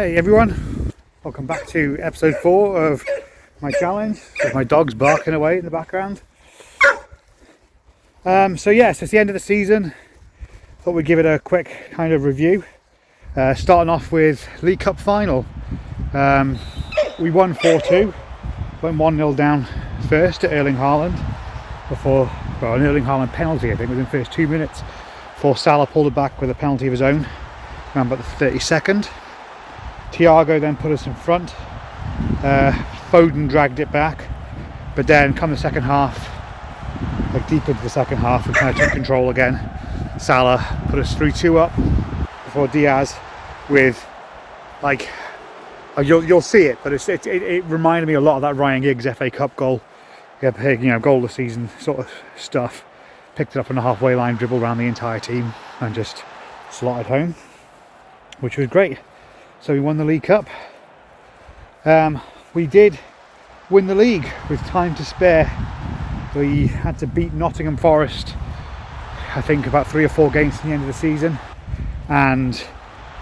Hey everyone, welcome back to episode 4 of my challenge with my dogs barking away in the background. So it's the end of the season. Thought we'd give it a quick kind of review. Starting off with League Cup final. We won 4-2, went 1-0 down first to Erling Haaland an Erling Haaland penalty I think within the first 2 minutes before Salah pulled it back with a penalty of his own around about the 32nd. Thiago then put us in front. Foden dragged it back, but then come the second half, like deep into the second half, we kind of took control again. Salah put us 3-2 up before Diaz with you'll see it, but it reminded me a lot of that Ryan Giggs FA Cup goal. Goal of the season sort of stuff. Picked it up on the halfway line, dribbled around the entire team and just slotted home, which was great. So we won the League Cup. We did win the league with time to spare. We had to beat Nottingham Forest, I think about 3 or 4 games to the end of the season, and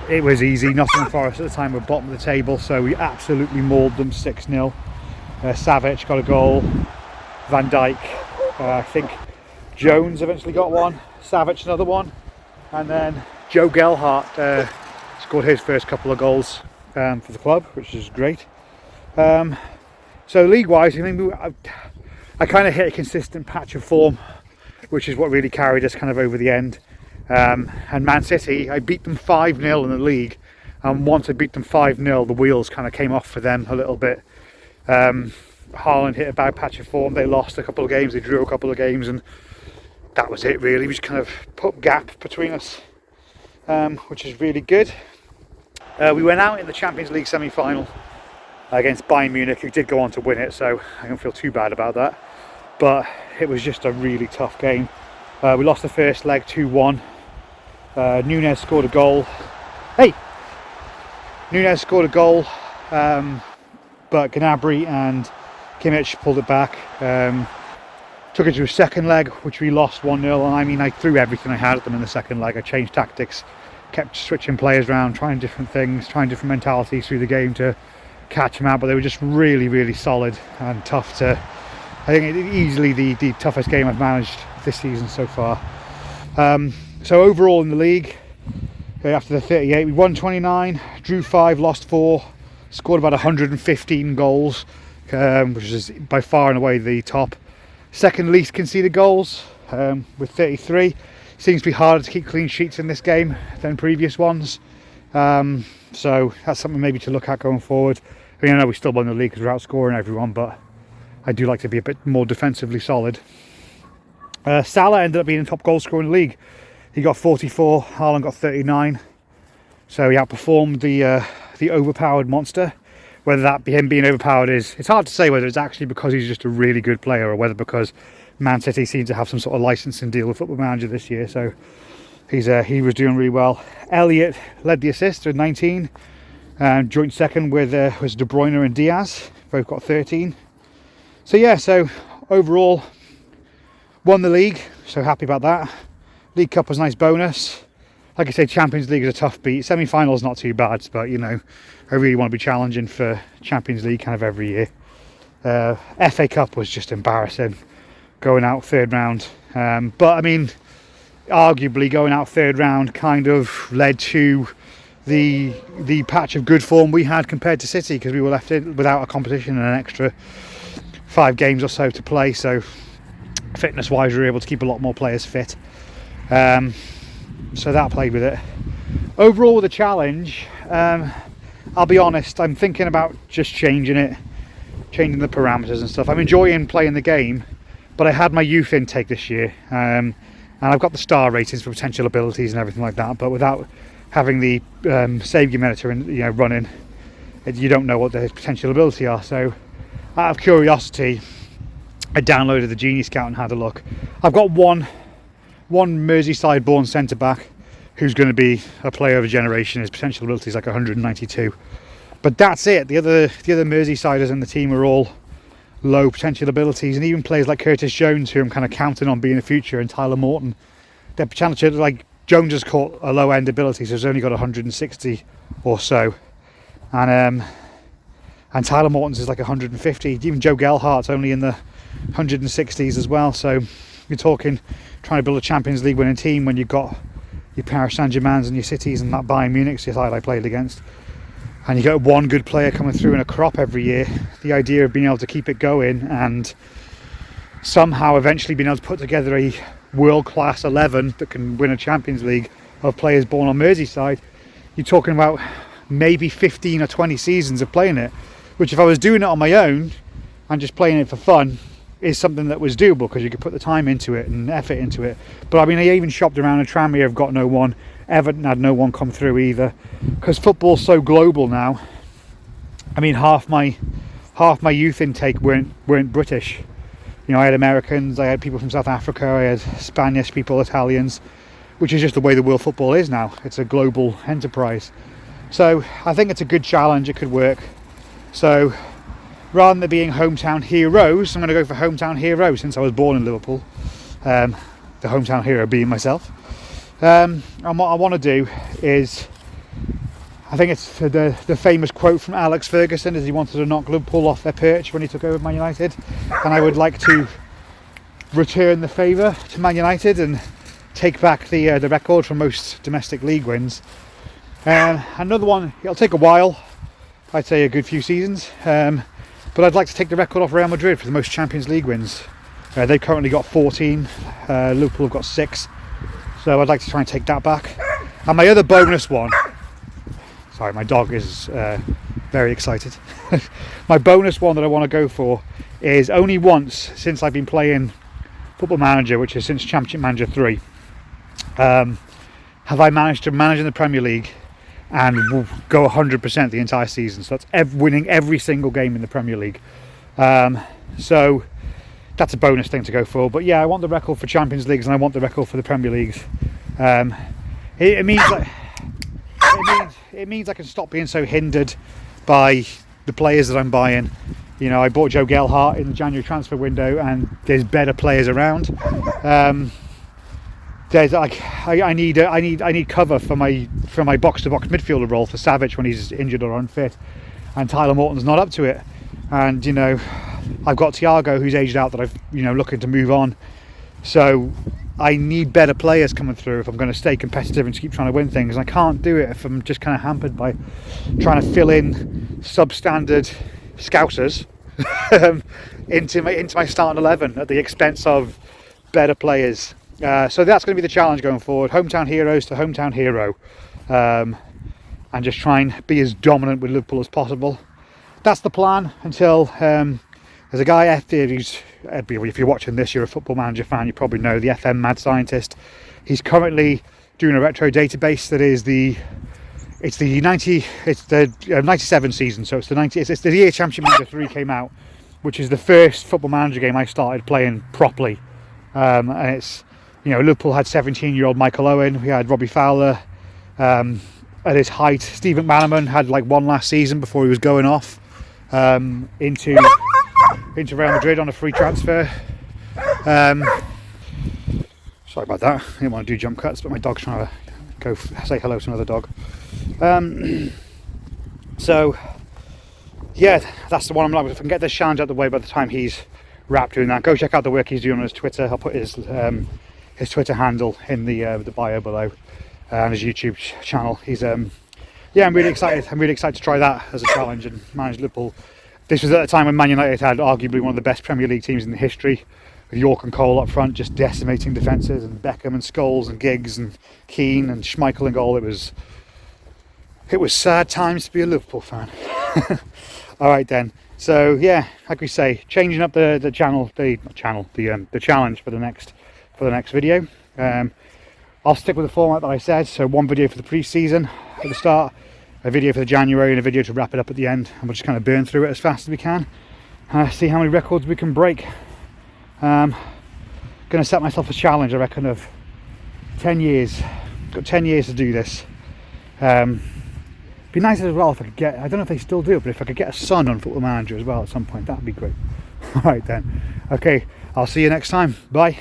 it was easy. Nottingham Forest at the time were bottom of the table, so we absolutely mauled them 6-0. Savic got a goal, Van Dijk, I think Jones eventually got one, Savic another one, and then Joe Gelhardt scored his first couple of goals for the club, which is great. So league-wise, I kind of hit a consistent patch of form, which is what really carried us kind of over the end. And Man City, I beat them 5-0 in the league, and once I beat them 5-0, the wheels kind of came off for them a little bit. Haaland hit a bad patch of form. They lost a couple of games, they drew a couple of games, and that was it really. We just kind of put gap between us, which is really good. We went out in the Champions League semi-final against Bayern Munich, who did go on to win it, so I don't feel too bad about that. But it was just a really tough game. We lost the first leg 2-1. Nunez scored a goal. Nunez scored a goal, but Gnabry and Kimmich pulled it back. Took it to a second leg, which we lost 1-0. And I threw everything I had at them in the second leg. I changed tactics, kept switching players around, trying different things, trying different mentalities through the game to catch them out. But they were just really, really solid and tough to. I think easily the toughest game I've managed this season so far. So overall in the league, after the 38, we won 29, drew 5, lost 4, scored about 115 goals, which is by far and away the top. Second least conceded goals with 33. Seems to be harder to keep clean sheets in this game than previous ones. So that's something maybe to look at going forward. I know we still won the league because we're outscoring everyone, but I do like to be a bit more defensively solid. Salah ended up being the top goal scorer in the league. He got 44, Haaland got 39. So he outperformed the overpowered monster. Whether that be him being overpowered it's hard to say whether it's actually because he's just a really good player or whether because Man City seems to have some sort of licensing deal with Football Manager this year. So he was doing really well. Elliott led the assists with 19. Joint second with was De Bruyne and Diaz. Both got 13. So overall, won the league. So happy about that. League Cup was a nice bonus. Like I say, Champions League is a tough beat. Semi-final is not too bad, but I really want to be challenging for Champions League kind of every year. FA Cup was just embarrassing, going out third round. But arguably going out third round kind of led to the patch of good form we had compared to City, because we were left in without a competition and an extra 5 games or so to play. So fitness-wise, we were able to keep a lot more players fit. So that played with it. Overall with the challenge, I'll be honest, I'm thinking about just changing the parameters and stuff. I'm enjoying playing the game, but I had my youth intake this year, and I've got the star ratings for potential abilities and everything like that, but without having the save game editor running, you don't know what the potential ability are. So out of curiosity, I downloaded the Genie Scout and had a look. I've got one Merseyside born centre back who's going to be a player of a generation. His potential ability is like 192, but that's it. The other Merseysiders in the team are all low potential abilities, and even players like Curtis Jones, who I'm kind of counting on being a future, and Tyler Morton, their potential, like Jones has caught a low end ability, so he's only got 160 or so. and Tyler Morton's is like 150. Even Joe Gelhart's only in the 160s as well. So you're talking trying to build a Champions League winning team when you've got your Paris Saint-Germain's and your Cities and that Bayern Munich's the side I played against, and you get one good player coming through in a crop every year. The idea of being able to keep it going and somehow eventually being able to put together a world-class 11 that can win a Champions League of players born on Merseyside, you're talking about maybe 15 or 20 seasons of playing it, which if I was doing it on my own and just playing it for fun is something that was doable because you could put the time into it and effort into it. But I mean, I even shopped around, and Tranmere have got no one. Everton had no one come through either, because football's so global now. I mean, half my youth intake weren't British. You know, I had Americans, I had people from South Africa, I had Spanish people, Italians, which is just the way the world football is now. It's a global enterprise. So I think it's a good challenge. It could work. So rather than there being hometown heroes, I'm going to go for hometown hero since I was born in Liverpool. The hometown hero being myself. And what I want to do is, I think it's the famous quote from Alex Ferguson, as he wanted to knock Liverpool off their perch when he took over Man United. And I would like to return the favour to Man United and take back the record for most domestic league wins. Another one, it'll take a while, I'd say a good few seasons, but I'd like to take the record off Real Madrid for the most Champions League wins. They've currently got 14, Liverpool have got 6, so I'd like to try and take that back. And my other bonus one, sorry, my dog is very excited. My bonus one that I want to go for is only once since I've been playing Football Manager, which is since Championship Manager 3, have I managed to manage in the Premier League and go 100% the entire season. So that's winning every single game in the Premier League. So that's a bonus thing to go for. But yeah, I want the record for Champions Leagues and I want the record for the Premier Leagues. It means I can stop being so hindered by the players that I'm buying. You know, I bought Joe Gelhart in the January transfer window, and there's better players around. There's like I need cover for my box-to-box midfielder role for Savic when he's injured or unfit, and Tyler Morton's not up to it. And you know, I've got Thiago who's aged out that I've looking to move on. So I need better players coming through if I'm going to stay competitive and keep trying to win things. And I can't do it if I'm just kind of hampered by trying to fill in substandard Scousers into my starting 11 at the expense of better players. So that's going to be the challenge going forward. Hometown heroes to hometown hero, and just try and be as dominant with Liverpool as possible. That's the plan until there's a guy who's, if you're watching this, you're a Football Manager fan, you probably know the FM mad scientist. He's currently doing a retro database that is the 97 season. So it's the year Championship Manager 3 came out, which is the first Football Manager game I started playing properly. And it's, Liverpool had 17-year-old Michael Owen. We had Robbie Fowler at his height. Steve McManaman had like one last season before he was going off into Real Madrid on a free transfer. Sorry about that. I didn't want to do jump cuts, but my dog's trying to go say hello to another dog. So yeah, that's the one I'm like. If I can get this challenge out of the way by the time he's wrapped doing that, go check out the work he's doing on his Twitter. I'll put his Twitter handle in the bio below, and his YouTube channel. He's I'm really excited. I'm really excited to try that as a challenge and manage Liverpool. This was at a time when Man United had arguably one of the best Premier League teams in the history, with York and Cole up front just decimating defences, and Beckham and Scholes and Giggs and Keane and Schmeichel in goal. It was sad times to be a Liverpool fan. All right then. So yeah, like we say, changing up the challenge for the next video. I'll stick with the format that I said. So one video for the pre-season at the start, a video for the January, and a video to wrap it up at the end. And we'll just kind of burn through it as fast as we can. See how many records we can break. Going to set myself a challenge, I reckon, of 10 years. Got 10 years to do this. Be nice as well if I could get, I don't know if they still do it, but if I could get a son on Football Manager as well at some point, that'd be great. All right then. Okay, I'll see you next time. Bye.